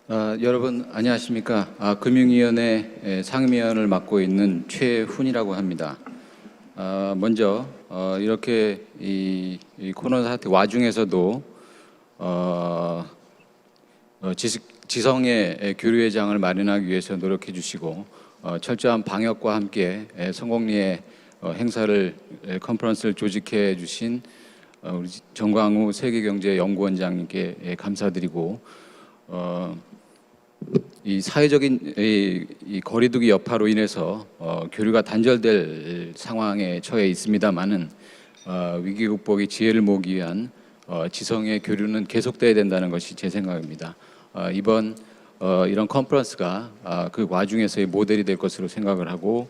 여러분 안녕하십니까? 금융위원회 상임위원을 맡고 있는 최훈이라고 합니다. 먼저 이렇게 이 코로나 사태 와중에서도 지성의 교류회장을 마련하기 위해서 노력해 주시고 철저한 방역과 함께 성공리에 행사를 컨퍼런스를 조직해 주신 우리 정광우 세계경제연구원장님께 감사드리고 이 사회적인 이 거리두기 여파로 인해서 교류가 단절될 상황에 처해 있습니다만은 위기 극복의 지혜를 모으기 위한 지성의 교류는 계속돼야 된다는 것이 제 생각입니다. 이번 이런 컨퍼런스가 그 와중에서의 모델이 될 것으로 생각을 하고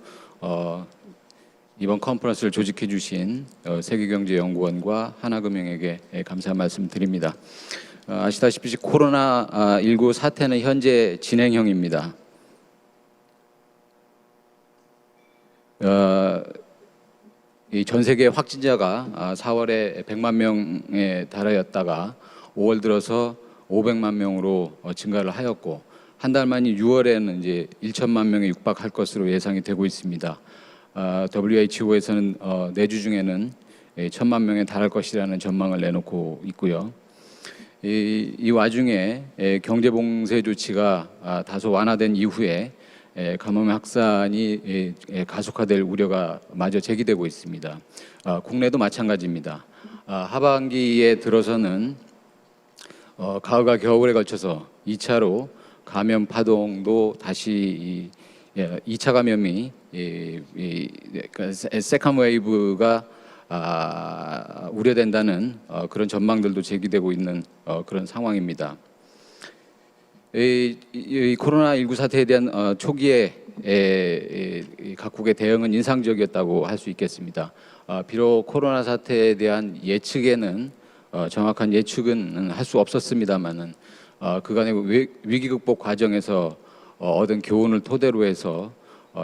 이번 컨퍼런스를 조직해 주신 세계경제연구원과 하나금융에게 감사 말씀드립니다. 아시다시피 코로나19 사태는 현재 진행형입니다. 이 전 세계 확진자가 4월에 100만 명에 달하였다가 5월 들어서 500만 명으로 증가를 하였고 한 달 만인 6월에는 이제 1천만 명에 육박할 것으로 예상이 되고 있습니다. WHO에서는 내주 중에는 1천만 명에 달할 것이라는 전망을 내놓고 있고요. 이 와중에 경제봉쇄 조치가 다소 완화된 이후에 감염 확산이 가속화될 우려가 마저 제기되고 있습니다. 국내도 마찬가지입니다. 하반기에 들어서는 가을과 겨울에 걸쳐서 2차로 감염 파동도 다시 2차 감염이 세컨 웨이브가 우려된다는 그런 전망들도 제기되고 있는 그런 상황입니다. 이 코로나19 사태에 대한 초기에 각국의 대응은 인상적이었다고 할 수 있겠습니다. 비록 코로나 사태에 대한 예측에는 정확한 예측은 할 수 없었습니다만은 그간의 위기 극복 과정에서 얻은 교훈을 토대로 해서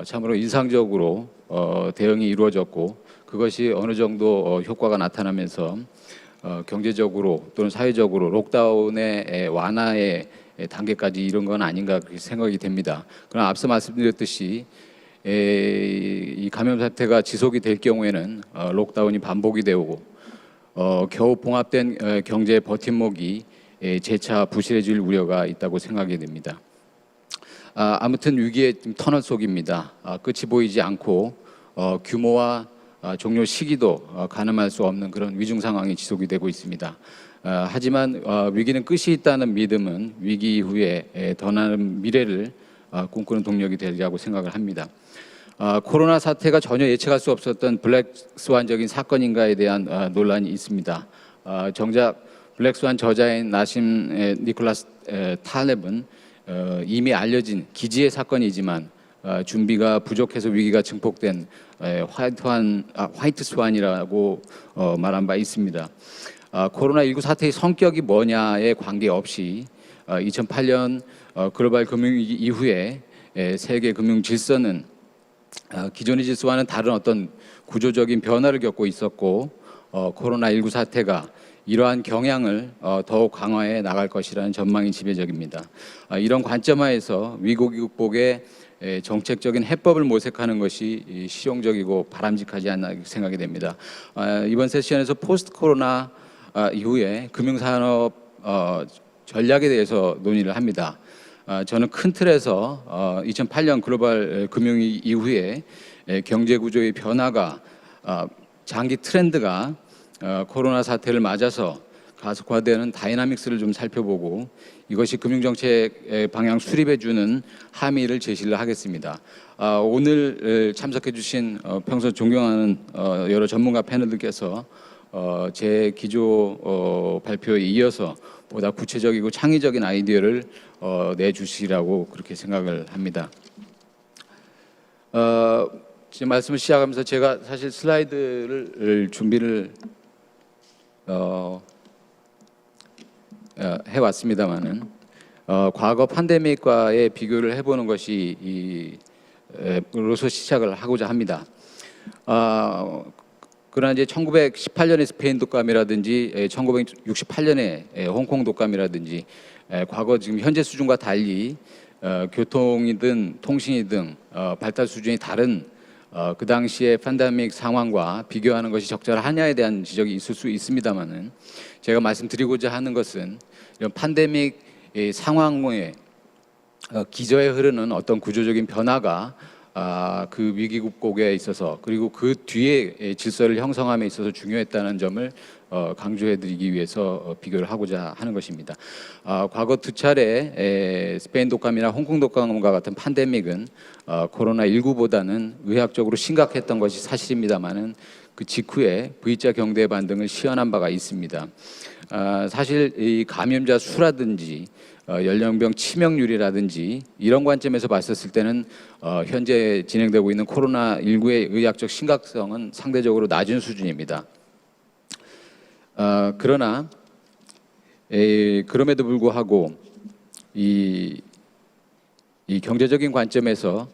참으로 인상적으로 대응이 이루어졌고 그것이 어느 정도 효과가 나타나면서 경제적으로 또는 사회적으로 록다운의 완화의 단계까지 이른 건 아닌가 그렇게 생각이 됩니다. 그러나 앞서 말씀드렸듯이 이 감염 사태가 지속이 될 경우에는 록다운이 반복이 되고 겨우 봉합된 경제 버팀목이 재차 부실해질 우려가 있다고 생각이 됩니다. 아무튼 위기의 터널 속입니다. 끝이 보이지 않고 규모와 종료 시기도 가늠할 수 없는 그런 위중 상황이 지속이 되고 있습니다. 하지만 위기는 끝이 있다는 믿음은 위기 이후에 더 나은 미래를 꿈꾸는 동력이 되리라고 생각을 합니다. 코로나 사태가 전혀 예측할 수 없었던 블랙스완적인 사건인가에 대한 논란이 있습니다. 정작 블랙스완 저자인 나심 니콜라스 탈렙은 이미 알려진 기지의 사건이지만 준비가 부족해서 위기가 증폭된 화이트 스완이라고 말한 바 있습니다. 코로나19 사태의 성격이 뭐냐에 관계없이 2008년 글로벌 금융위기 이후에 세계 금융 질서는 기존의 질서와는 다른 어떤 구조적인 변화를 겪고 있었고 코로나19 사태가 이러한 경향을 더욱 강화해 나갈 것이라는 전망이 지배적입니다. 이런 관점하에서 위기 극복에 정책적인 해법을 모색하는 것이 실용적이고 바람직하지 않나 생각이 됩니다. 이번 세션에서 포스트 코로나 이후에 금융산업 전략에 대해서 논의를 합니다. 저는 큰 틀에서 2008년 글로벌 금융위기 이후에 경제구조의 변화가 장기 트렌드가 코로나 사태를 맞아서 가속화되는 다이나믹스를 좀 살펴보고 이것이 금융정책 방향 수립해 주는 함의를 제시를 하겠습니다. 오늘 참석해 주신 평소 존경하는 여러 전문가 패널들께서 제 기조 발표에 이어서 보다 구체적이고 창의적인 아이디어를 내주시라고 그렇게 생각을 합니다. 지금 말씀을 시작하면서 제가 사실 슬라이드를 준비를 해왔습니다만은 과거 팬데믹과의 비교를 해보는 것이 로서 시작을 하고자 합니다. 그러나 이제 1918년의 스페인 독감이라든지 1968년의 홍콩 독감이라든지 과거 지금 현재 수준과 달리 교통이든 통신이든 발달 수준이 다른 그 당시의 팬데믹 상황과 비교하는 것이 적절하냐에 대한 지적이 있을 수 있습니다만은 제가 말씀드리고자 하는 것은 이런 팬데믹 상황에 기저에 흐르는 어떤 구조적인 변화가 그 위기 극복에 있어서 그리고 그 뒤에 질서를 형성함에 있어서 중요했다는 점을 강조해드리기 위해서 비교를 하고자 하는 것입니다. 과거 두 차례 스페인 독감이나 홍콩 독감과 같은 팬데믹은 코로나19보다는 의학적으로 심각했던 것이 사실입니다만은 그 직후에 V자 경대 반등을 시현한 바가 있습니다. 사실 이 감염자 수라든지 연령병 치명률이라든지 이런 관점에서 봤었을 때는 현재 진행되고 있는 코로나19의 의학적 심각성은 상대적으로 낮은 수준입니다. 그러나 그럼에도 불구하고 이 경제적인 관점에서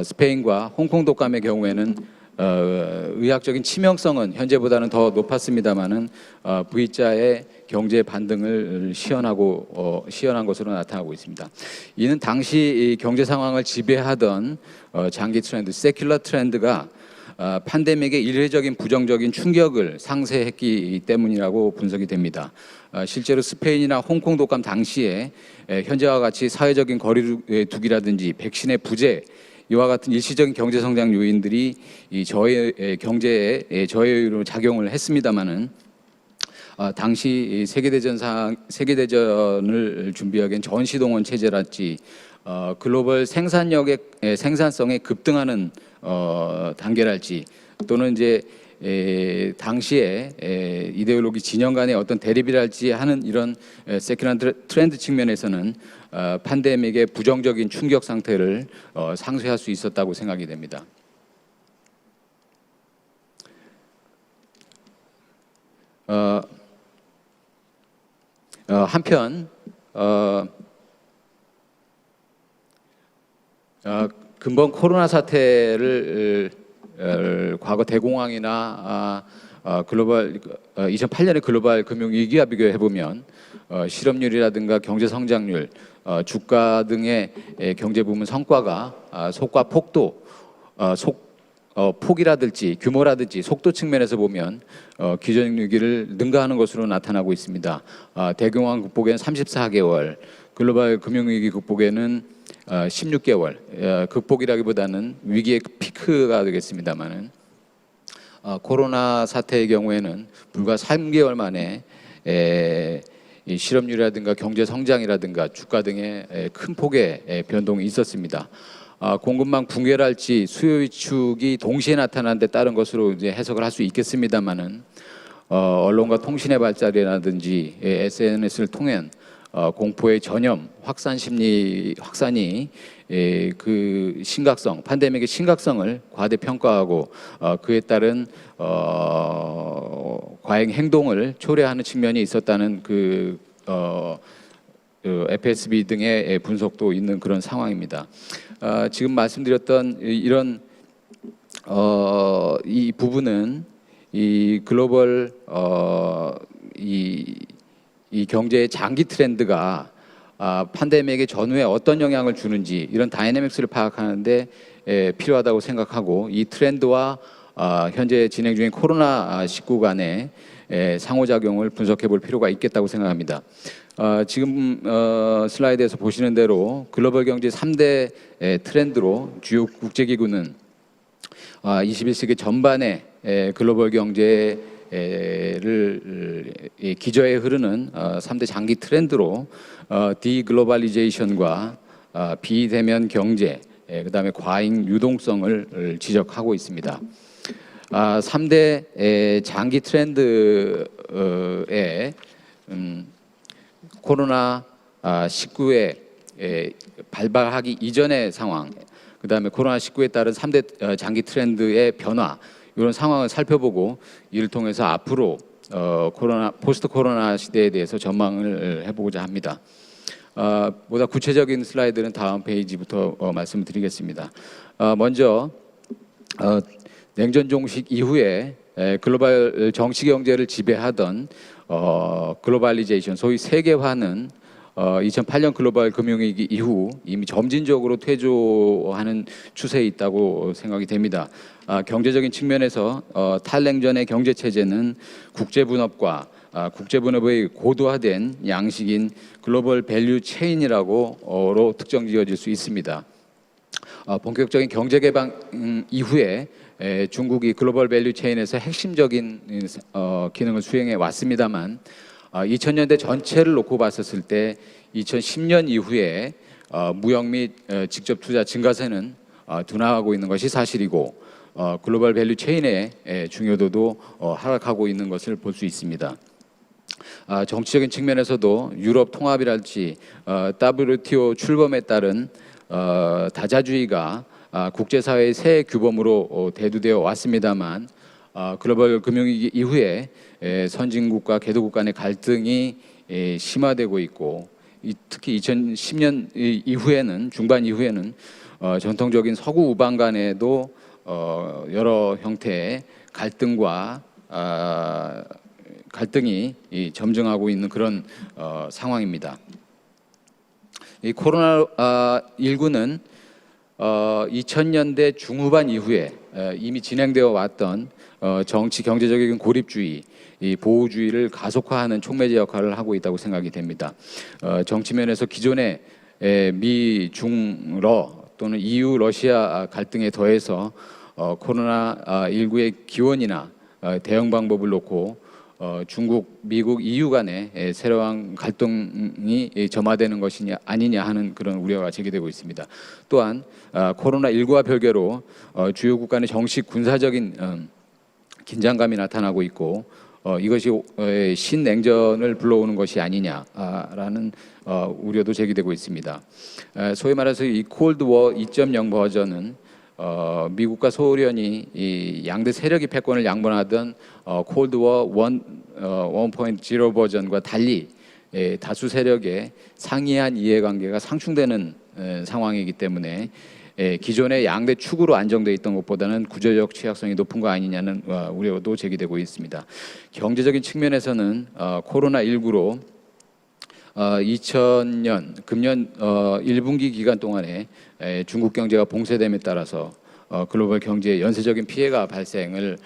스페인과 홍콩 독감의 경우에는 의학적인 치명성은 현재보다는 더 높았습니다만은 V자의 경제 반등을 시현한 것으로 나타나고 있습니다. 이는 당시 경제 상황을 지배하던 장기 트렌드, 세큘러 트렌드가 팬데믹의 일회적인 부정적인 충격을 상쇄했기 때문이라고 분석이 됩니다. 실제로 스페인이나 홍콩 독감 당시에 현재와 같이 사회적인 거리두기라든지 백신의 부재 이와 같은 일시적인 경제 성장 요인들이 이 경제에 저해로 작용을 했습니다마는 당시 세계대전을 준비하기엔 전시동원 체제랄지 글로벌 생산성에 급등하는 단계랄지 또는 이제 당시에 이데올로기 진영 간의 어떤 대립이랄지 하는 이런 세큘러 트렌드 측면에서는 팬데믹의 부정적인 충격 상태를 상쇄할 수 있었다고 생각이 됩니다. 한편 근본 코로나 사태를 과거 대공황이나 글로벌 2008년의 글로벌 금융 위기와 비교해 보면 실업률이라든가 경제 성장률, 주가 등의 경제 부문 성과가 속과 폭도, 폭이라든지 규모라든지 속도 측면에서 보면 기존 위기를 능가하는 것으로 나타나고 있습니다. 대공황 극복에는 34개월, 글로벌 금융위기 극복에는 16개월, 극복이라기보다는 위기의 피크가 되겠습니다만은 코로나 사태의 경우에는 불과 3개월 만에 이 실업률이라든가 경제 성장이라든가 주가 등의 큰 폭의 변동이 있었습니다. 공급망 붕괴랄지 수요 위축이 동시에 나타난 데 따른 것으로 이제 해석을 할 수 있겠습니다만은 언론과 통신의 발달이라든지 SNS를 통한 공포의 전염, 확산 심리 확산이 그 심각성, 팬데믹의 심각성을 과대평가하고 그에 따른 과잉 행동을 초래하는 측면이 있었다는 그 FSB 등의 분석도 있는 그런 상황입니다. 지금 말씀드렸던 이런 이 부분은 이 글로벌 이 경제의 장기 트렌드가 팬데믹의 전후에 어떤 영향을 주는지 이런 다이내믹스를 파악하는데 필요하다고 생각하고 이 트렌드와 현재 진행 중인 코로나19 간의 상호작용을 분석해 볼 필요가 있겠다고 생각합니다. 지금 슬라이드에서 보시는 대로 글로벌 경제 3대 트렌드로 주요 국제기구는 21세기 전반의 글로벌 경제를 기저에 흐르는 3대 장기 트렌드로 디글로벌리제이션과 비대면 경제, 그다음에 과잉 유동성을 지적하고 있습니다. 3대 장기 트렌드에 코로나 19에 발발하기 이전의 상황, 그다음에 코로나 19에 따른 3대 장기 트렌드의 변화 이런 상황을 살펴보고 이를 통해서 앞으로 포스트 코로나 시대에 대해서 전망을 해보고자 합니다. 보다 구체적인 슬라이드는 다음 페이지부터 말씀을 드리겠습니다. 먼저 냉전 종식 이후에 글로벌 정치 경제를 지배하던 글로벌리제이션, 소위 세계화는 2008년 글로벌 금융위기 이후 이미 점진적으로 퇴조하는 추세에 있다고 생각이 됩니다. 경제적인 측면에서 탈냉전의 경제 체제는 국제 분업과 국제 분업의 고도화된 양식인 글로벌 밸류 체인이라고 특정 지어질 수 있습니다. 본격적인 경제 개방 이후에 중국이 글로벌 밸류 체인에서 핵심적인 기능을 수행해 왔습니다만 2000년대 전체를 놓고 봤었을 때 2010년 이후에 무역 및 직접 투자 증가세는 둔화하고 있는 것이 사실이고 글로벌 밸류 체인의 중요도도 하락하고 있는 것을 볼 수 있습니다. 정치적인 측면에서도 유럽 통합이랄지 WTO 출범에 따른 다자주의가 국제사회의 새 규범으로 대두되어 왔습니다만 글로벌 금융위기 이후에 선진국과 개도국 간의 갈등이 심화되고 있고 특히 2010년 이후에는 중반 이후에는 전통적인 서구 우방 간에도 여러 형태의 갈등이 점증하고 있는 그런 상황입니다. 이 코로나19는 2000년대 중후반 이후에 이미 진행되어 왔던 정치 경제적인 고립주의, 이 보호주의를 가속화하는 촉매제 역할을 하고 있다고 생각이 됩니다. 정치면에서 기존의 미중러 또는 EU 러시아 갈등에 더해서 코로나19의 기원이나 대응 방법을 놓고 중국, 미국, EU 간의 세로한 갈등이 점화되는 것이냐 아니냐 하는 그런 우려가 제기되고 있습니다. 또한 코로나19와 별개로 주요 국간의 정식 군사적인 긴장감이 나타나고 있고 이것이 신냉전을 불러오는 것이 아니냐라는 우려도 제기되고 있습니다. 소위 말해서 이 콜드워 2.0 버전은 미국과 소련이 이 양대 세력이 패권을 양분하던 콜드워 1.0 버전과 달리 다수 세력의 상이한 이해관계가 상충되는 상황이기 때문에 기존의 양대 축으로 안정되어 있던 것보다는 구조적 취약성이 높은 거 아니냐는 우려도 제기되고 있습니다. 경제적인 측면에서는 코로나19로 2000년 금년 1분기 기간 동안에 중국 경제가 봉쇄됨에 따라서 글로벌 경제에 연쇄적인 피해가 발생을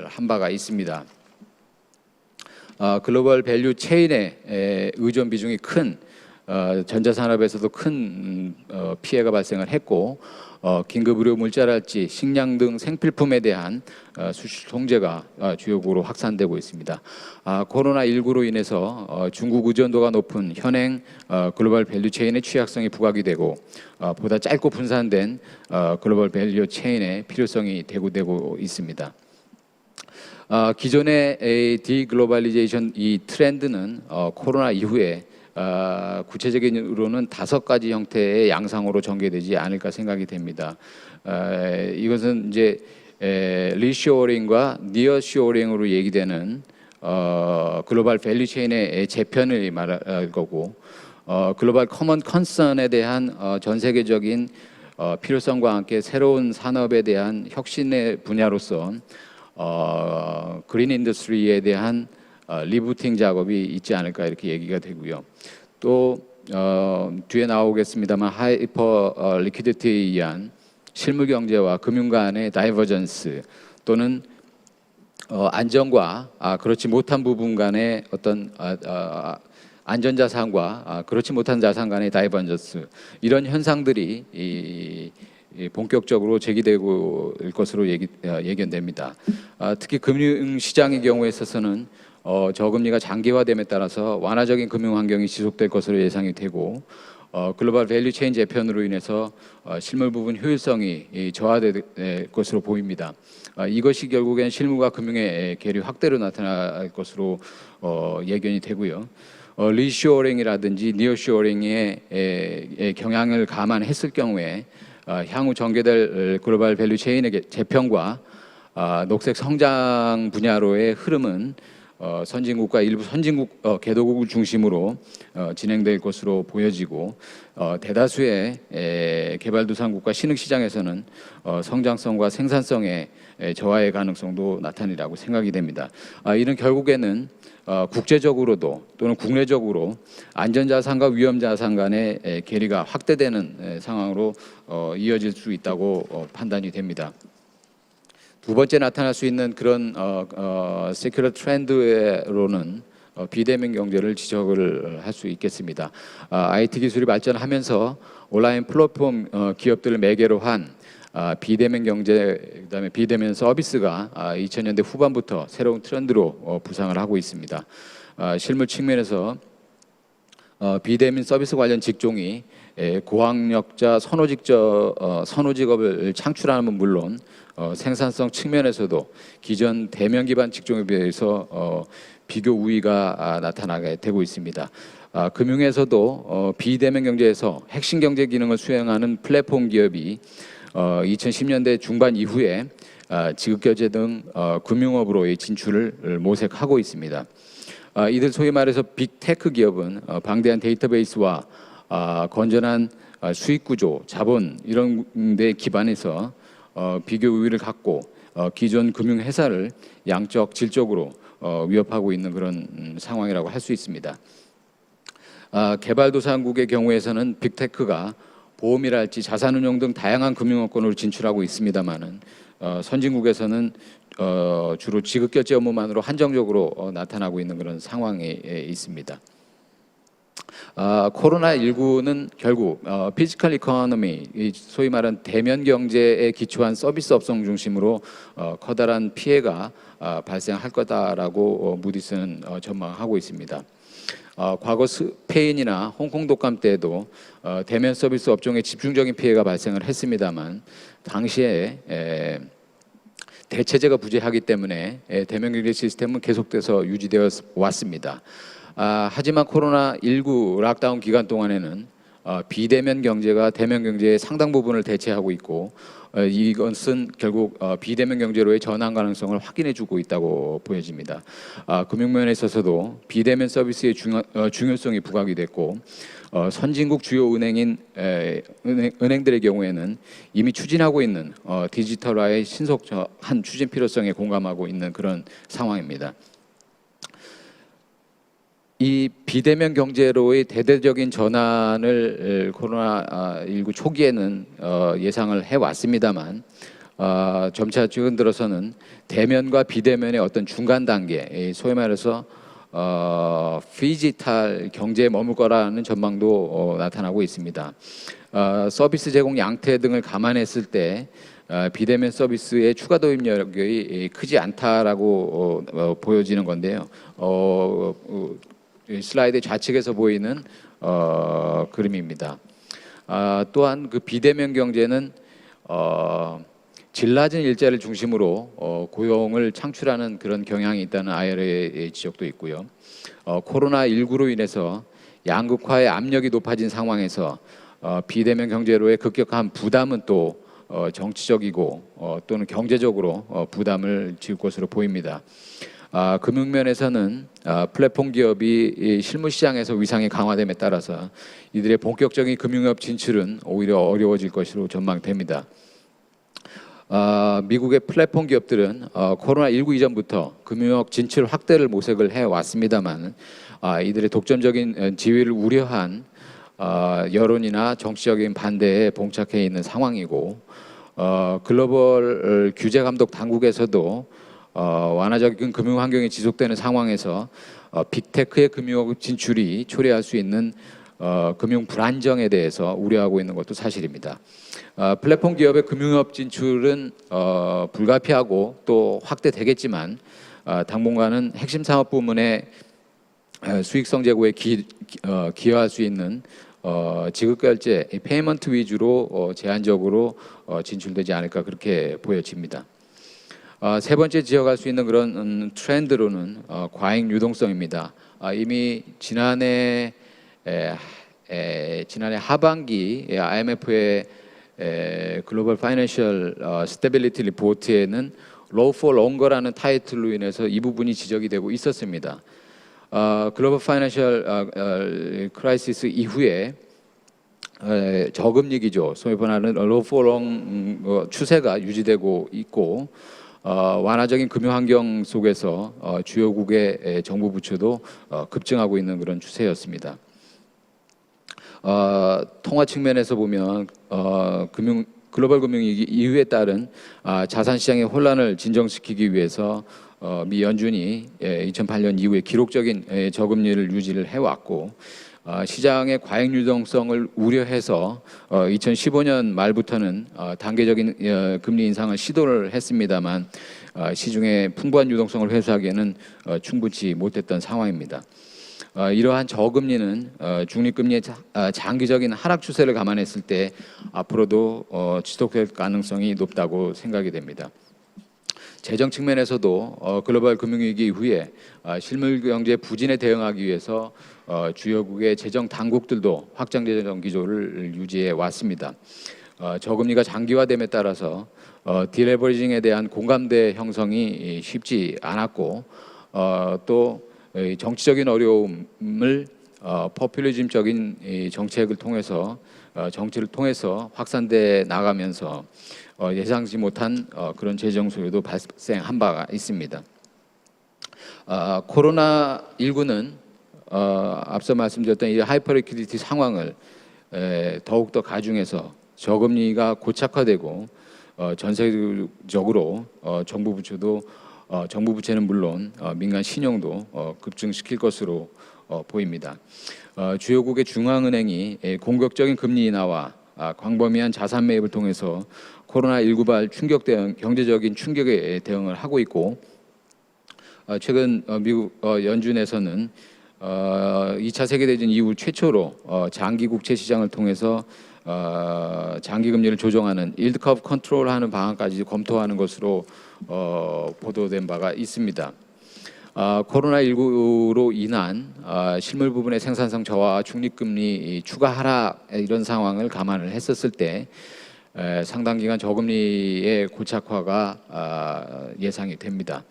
한 바가 있습니다. 글로벌 밸류 체인의 의존 비중이 큰 전자산업에서도 큰 피해가 발생을 했고 긴급 의료 물자랄지 식량 등 생필품에 대한 수출 통제가 주요국으로 확산되고 있습니다. 코로나19로 인해서 중국 의존도가 높은 현행 글로벌 밸류 체인의 취약성이 부각이 되고 보다 짧고 분산된 글로벌 밸류 체인의 필요성이 대두되고 있습니다. 기존의 디글로벌리제이션 이 트렌드는 코로나 이후에 구체적으로는 5가지 형태의 양상으로 전개되지 않을까 생각이 됩니다. 이것은 이제 리쇼어링과 니어쇼어링으로 얘기되는 글로벌 밸류 체인의 재편을 말할 거고 글로벌 커먼 컨선에 대한 전 세계적인 필요성과 함께 새로운 산업에 대한 혁신의 분야로서 그린 인더스트리에 대한 리부팅 작업이 있지 않을까 이렇게 얘기가 되고요. 또 뒤에 나오겠습니다만 하이퍼 리퀴디티에 의한 실물 경제와 금융 간의 다이버전스 또는 안정과 그렇지 못한 부분 간의 어떤 안전자산과 그렇지 못한 자산 간의 다이버전스 이런 현상들이 본격적으로 제기되고 일 것으로 예견됩니다. 특히 금융시장의 경우에 있어서는 저금리가 장기화됨에 따라서 완화적인 금융 환경이 지속될 것으로 예상이 되고 글로벌 밸류 체인 재편으로 인해서 실물 부분 효율성이 저하될 것으로 보입니다. 이것이 결국엔 실물과 금융의 계류 확대로 나타날 것으로 예견이 되고요. 리쇼어링이라든지 니어쇼어링의 경향을 감안했을 경우에 향후 전개될 글로벌 밸류 체인의 재편과 녹색 성장 분야로의 흐름은 선진국과 일부 선진국 개도국을 중심으로 진행될 것으로 보여지고 대다수의 개발도상국과 신흥시장에서는 성장성과 생산성의 저하의 가능성도 나타나리라고 생각이 됩니다. 이는 결국에는 국제적으로도 또는 국내적으로 안전자산 위험자산 간의 괴리가 확대되는 상황으로 이어질 수 있다고 판단이 됩니다. 두 번째 나타날 수 있는 그런 세큐러 트렌드로는 비대면 경제를 지적을 할 수 있겠습니다. IT 기술이 발전하면서 온라인 플랫폼 기업들을 매개로 한 비대면 경제, 그다음에 비대면 서비스가 2000년대 후반부터 새로운 트렌드로 부상을 하고 있습니다. 실무 측면에서 비대면 서비스 관련 직종이 고학력자 선호직업을 창출하는 건 물론 생산성 측면에서도 기존 대면 기반 직종에 비해서 비교 우위가 나타나게 되고 있습니다. 금융에서도 비대면 경제에서 핵심 경제 기능을 수행하는 플랫폼 기업이 2010년대 중반 이후에 지급결제 등 금융업으로의 진출을 모색하고 있습니다. 이들 소위 말해서 빅테크 기업은 방대한 데이터베이스와 건전한 수익 구조, 자본 이런 데 기반해서 비교 우위를 갖고 기존 금융 회사를 양적 질적으로 위협하고 있는 그런 상황이라고 할 수 있습니다. 개발도상국의 경우에서는 빅테크가 보험이랄지 자산운용 등 다양한 금융업권으로 진출하고 있습니다만은 선진국에서는 주로 지급결제 업무만으로 한정적으로 나타나고 있는 그런 상황에 있습니다. 코로나19는 결국 피지컬 이코노미, 소위 말하는 대면 경제에 기초한 서비스 업종 중심으로 커다란 피해가 발생할 거다라고 무디스는 전망하고 있습니다. 과거 스페인이나 홍콩 독감 때에도 대면 서비스 업종에 집중적인 피해가 발생을 했습니다만 당시에 대체제가 부재하기 때문에 대면 경제 시스템은 계속돼서 유지되어 왔습니다. 하지만 코로나19 락다운 기간 동안에는 비대면 경제가 대면 경제의 상당 부분을 대체하고 있고 이것은 결국 비대면 경제로의 전환 가능성을 확인해주고 있다고 보여집니다. 금융면에 있어서도 비대면 서비스의 중요성이 부각이 됐고 선진국 주요 은행들의 경우에는 이미 추진하고 있는 디지털화의 신속한 추진 필요성에 공감하고 있는 그런 상황입니다. 이 비대면 경제로의 대대적인 전환을 코로나19 초기에는 예상을 해왔습니다만 점차 최근 들어서는 대면과 비대면의 어떤 중간 단계, 소위 말해서 피지털 경제에 머물 거라는 전망도 나타나고 있습니다. 서비스 제공 양태 등을 감안했을 때 비대면 서비스의 추가 도입력이 크지 않다라고 보여지는 건데요. 슬라이드 좌측에서 보이는 그림입니다. 또한 그 비대면 경제는 질 낮은 일자리를 중심으로 고용을 창출하는 그런 경향이 있다는 ILO의 지적도 있고요. 코로나19로 인해서 양극화의 압력이 높아진 상황에서 비대면 경제로의 급격한 부담은 또 정치적이고 또는 경제적으로 부담을 지을 것으로 보입니다. 금융면에서는 플랫폼 기업이 실무 시장에서 위상이 강화됨에 따라서 이들의 본격적인 금융업 진출은 오히려 어려워질 것으로 전망됩니다. 미국의 플랫폼 기업들은 코로나19 이전부터 금융업 진출 확대를 모색을 해왔습니다만 이들의 독점적인 지위를 우려한 여론이나 정치적인 반대에 봉착해 있는 상황이고 글로벌 규제 감독 당국에서도 완화적인 금융 환경이 지속되는 상황에서 빅테크의 금융업 진출이 초래할 수 있는 금융 불안정에 대해서 우려하고 있는 것도 사실입니다. 플랫폼 기업의 금융업 진출은 불가피하고 또 확대되겠지만 당분간은 핵심 산업 부문의 수익성 제고에 기여할 수 있는 지급결제, 페이먼트 위주로 제한적으로 진출되지 않을까 그렇게 보여집니다. 세 번째 지적할 수 있는 그런 트렌드로는 과잉 유동성입니다. 이미 지난해 하반기 IMF의 글로벌 파이낸셜 스테빌리티 리포트에는 Low for Longer라는 타이틀로 인해서 이 부분이 지적이 되고 있었습니다. 글로벌 파이낸셜 크라이시스 이후에 저금리기조, 소위 말하는 Low for Long 추세가 유지되고 있고 완화적인 금융 환경 속에서 주요국의 정부 부채도 급증하고 있는 그런 추세였습니다. 통화 측면에서 보면 글로벌 금융위기 이후에 따른 자산 시장의 혼란을 진정시키기 위해서 미 연준이 2008년 이후에 기록적인 저금리를 유지를 해왔고 시장의 과잉 유동성을 우려해서 2015년 말부터는 단계적인 금리 인상을 시도를 했습니다만 시중의 풍부한 유동성을 회수하기에는 충분치 못했던 상황입니다. 이러한 저금리는 중립금리의 장기적인 하락 추세를 감안했을 때 앞으로도 지속될 가능성이 높다고 생각이 됩니다. 재정 측면에서도 글로벌 금융위기 이후에 실물 경제 부진에 대응하기 위해서 주요국의 재정 당국들도 확장 재정 기조를 유지해 왔습니다. 저금리가 장기화됨에 따라서 디레버리징에 대한 공감대 형성이 쉽지 않았고 또 정치적인 어려움을 포퓰리즘적인 정책을 통해서 정치를 통해서 확산돼 나가면서 예상치 못한 그런 재정 소요도 발생한 바가 있습니다. 코로나19는 앞서 말씀드렸던 이 하이퍼 리퀴디티 상황을 더욱더 가중해서 저금리가 고착화되고 전 세계적으로 정부 부채도 정부 부채는 물론 민간 신용도 급증시킬 것으로 보입니다. 주요국의 중앙은행이 공격적인 금리 인하와 광범위한 자산 매입을 통해서 코로나19발 충격 대응, 경제적인 충격에 대응을 하고 있고 최근 미국 연준에서는 2차 세계대전 이후 최초로 장기 국채 시장을 통해서 장기 금리를 조정하는 일드 커브 컨트롤하는 방안까지 검토하는 것으로 보도된 바가 있습니다. 코로나19로 인한 실물 부분의 생산성 저하, 중립금리 추가 하락 이런 상황을 감안을 했었을 때 상당 기간 저금리의 고착화가 예상이 됩니다.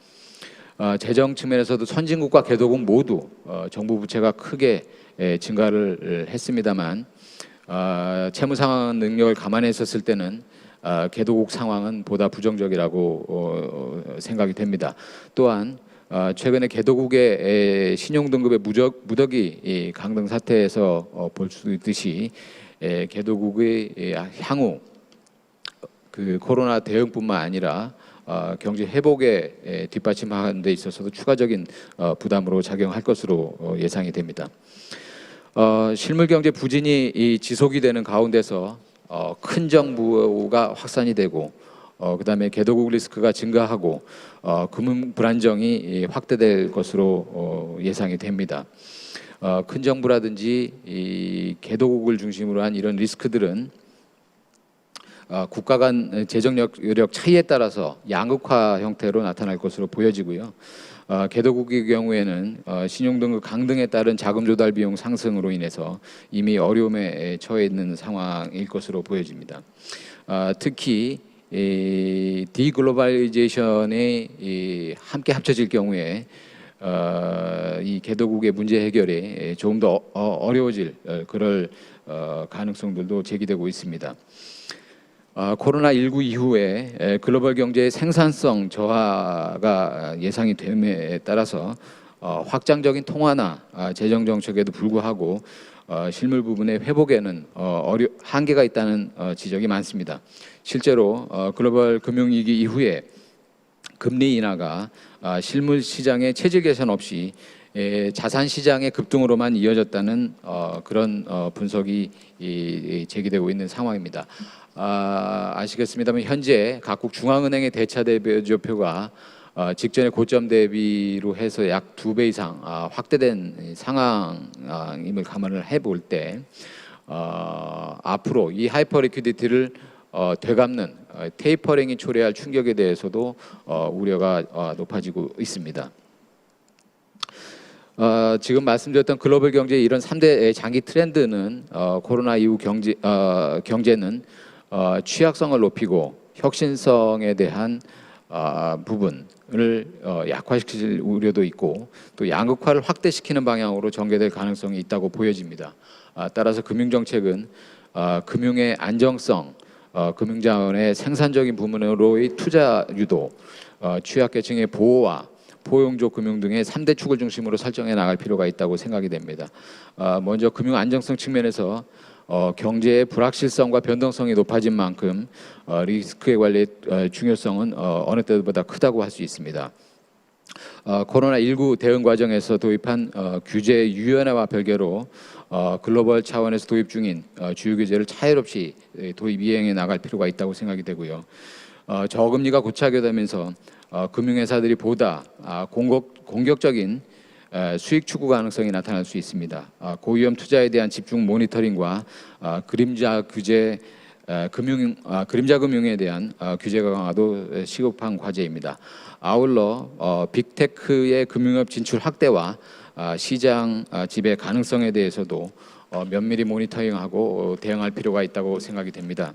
재정 측면에서도 선진국과 개도국 모두 정부 부채가 크게 증가를 했습니다만 채무 상황 능력을 감안했었을 때는 개도국 상황은 보다 부정적이라고 생각이 됩니다. 또한 최근에 개도국의 신용등급의 무더기 강등 사태에서 볼 수 있듯이 개도국의 향후 그 코로나 대응뿐만 아니라 경제 회복에 뒷받침하는 데 있어서도 추가적인 부담으로 작용할 것으로 예상이 됩니다. 실물 경제 부진이 지속이 되는 가운데서 큰 정부가 확산이 되고 그다음에 개도국 리스크가 증가하고 금융 불안정이 확대될 것으로 예상이 됩니다. 큰 정부라든지 이 개도국을 중심으로 한 이런 리스크들은 국가 간 재정 여력 차이에 따라서 양극화 형태로 나타날 것으로 보여지고요. 개도국의 경우에는 신용등급 강등에 따른 자금 조달 비용 상승으로 인해서 이미 어려움에 처해 있는 상황일 것으로 보여집니다. 특히 디글로벌리제이션이 함께 합쳐질 경우에 이 개도국의 문제 해결이 조금 더 어려워질 그럴 가능성들도 제기되고 있습니다. 코로나19 이후에 글로벌 경제의 생산성 저하가 예상이 됨에 따라서 확장적인 통화나 재정 정책에도 불구하고 실물 부분의 회복에는 한계가 있다는 지적이 많습니다. 실제로 글로벌 금융위기 이후에 금리 인하가 실물 시장의 체질 개선 없이 자산 시장의 급등으로만 이어졌다는 그런 분석이 제기되고 있는 상황입니다. 아시겠습니다만 현재 각국 중앙은행의 대차 대조표가 직전의 고점 대비로 해서 약 2배 이상 확대된 상황임을 감안을 해볼 때 앞으로 이 하이퍼 리퀴디티를 되갚는 테이퍼링이 초래할 충격에 대해서도 우려가 높아지고 있습니다. 지금 말씀드렸던 글로벌 경제의 이런 3대 장기 트렌드는 코로나 이후 경제는 취약성을 높이고 혁신성에 대한 부분을 약화시킬 우려도 있고 또 양극화를 확대시키는 방향으로 전개될 가능성이 있다고 보여집니다. 따라서 금융정책은 금융의 안정성, 금융자원의 생산적인 부분으로의 투자 유도, 취약계층의 보호와 포용적 금융 등의 3대 축을 중심으로 설정해 나갈 필요가 있다고 생각이 됩니다. 먼저 금융 안정성 측면에서 경제의 불확실성과 변동성이 높아진 만큼 리스크의 관리의 중요성은 어느 때보다 크다고 할 수 있습니다. 코로나19 대응 과정에서 도입한 규제 유연화와 별개로 글로벌 차원에서 도입 중인 주요 규제를 차질 없이 도입 이행해 나갈 필요가 있다고 생각이 되고요. 저금리가 고착되면서 금융회사들이 보다 공격적인 수익 추구 가능성이 나타날 수 있습니다. 고위험 투자에 대한 집중 모니터링과 그림자 금융에 대한 규제 강화도 시급한 과제입니다. 아울러 빅테크의 금융업 진출 확대와 시장 지배 가능성에 대해서도 면밀히 모니터링하고 대응할 필요가 있다고 생각이 됩니다.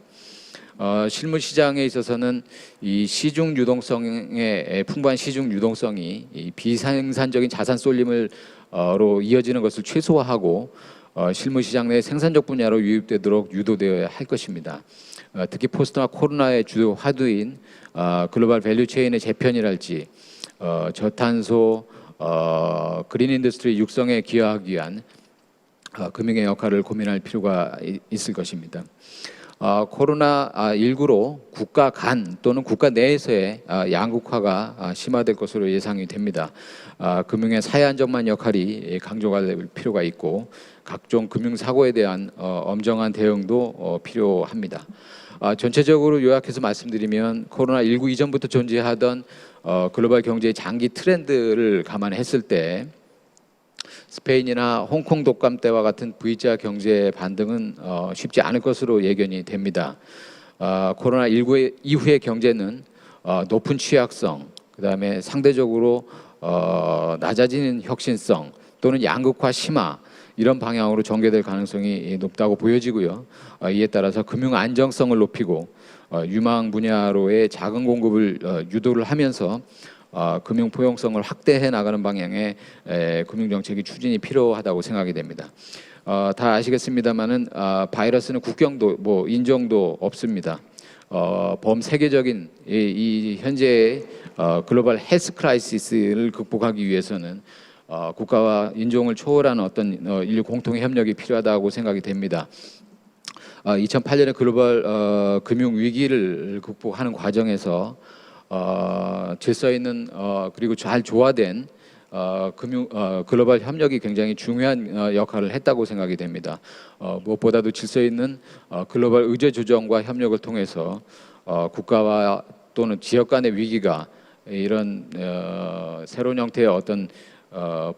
실물 시장에 있어서는 이 시중 유동성의 풍부한 시중 유동성이 이 비생산적인 자산 쏠림으로 이어지는 것을 최소화하고 실물 시장 내 생산적 분야로 유입되도록 유도되어야 할 것입니다. 특히 포스트나 코로나의 주요 화두인 글로벌 밸류체인의 재편이랄지 저탄소 그린 인더스트리 육성에 기여하기 위한 금융의 역할을 고민할 필요가 있을 것입니다. 코로나19로 국가 간 또는 국가 내에서의 양극화가 심화될 것으로 예상이 됩니다. 금융의 사회 안전망 역할이 강조가 될 필요가 있고 각종 금융 사고에 대한 엄정한 대응도 필요합니다. 전체적으로 요약해서 말씀드리면 코로나19 이전부터 존재하던 글로벌 경제의 장기 트렌드를 감안했을 때 스페인이나 홍콩 독감 때와 같은 V자 경제 반등은 쉽지 않을 것으로 예견이 됩니다. 코로나19 이후의 경제는 높은 취약성, 그다음에 상대적으로 낮아지는 혁신성 또는 양극화 심화 이런 방향으로 전개될 가능성이 높다고 보여지고요. 이에 따라서 금융 안정성을 높이고 유망 분야로의 자금 공급을 유도를 하면서 금융 포용성을 확대해 나가는 방향의 금융 정책이 추진이 필요하다고 생각이 됩니다. 다 아시겠습니다만은 바이러스는 국경도 인종도 없습니다. 범세계적인 이 현재의 글로벌 헬스 크라이시스를 극복하기 위해서는 국가와 인종을 초월하는 어떤 인류 공통의 협력이 필요하다고 생각이 됩니다. 2008년에 글로벌 금융 위기를 극복하는 과정에서 질서 있는 그리고 잘 조화된 글로벌 협력이 굉장히 중요한 역할을 했다고 생각이 됩니다. 무엇보다도 질서 있는 글로벌 의제 조정과 협력을 통해서 국가와 또는 지역 간의 위기가 이런 새로운 형태의 어떤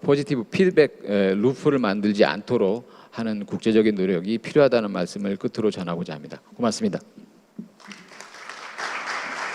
포지티브 피드백 루프를 만들지 않도록 하는 국제적인 노력이 필요하다는 말씀을 끝으로 전하고자 합니다. 고맙습니다.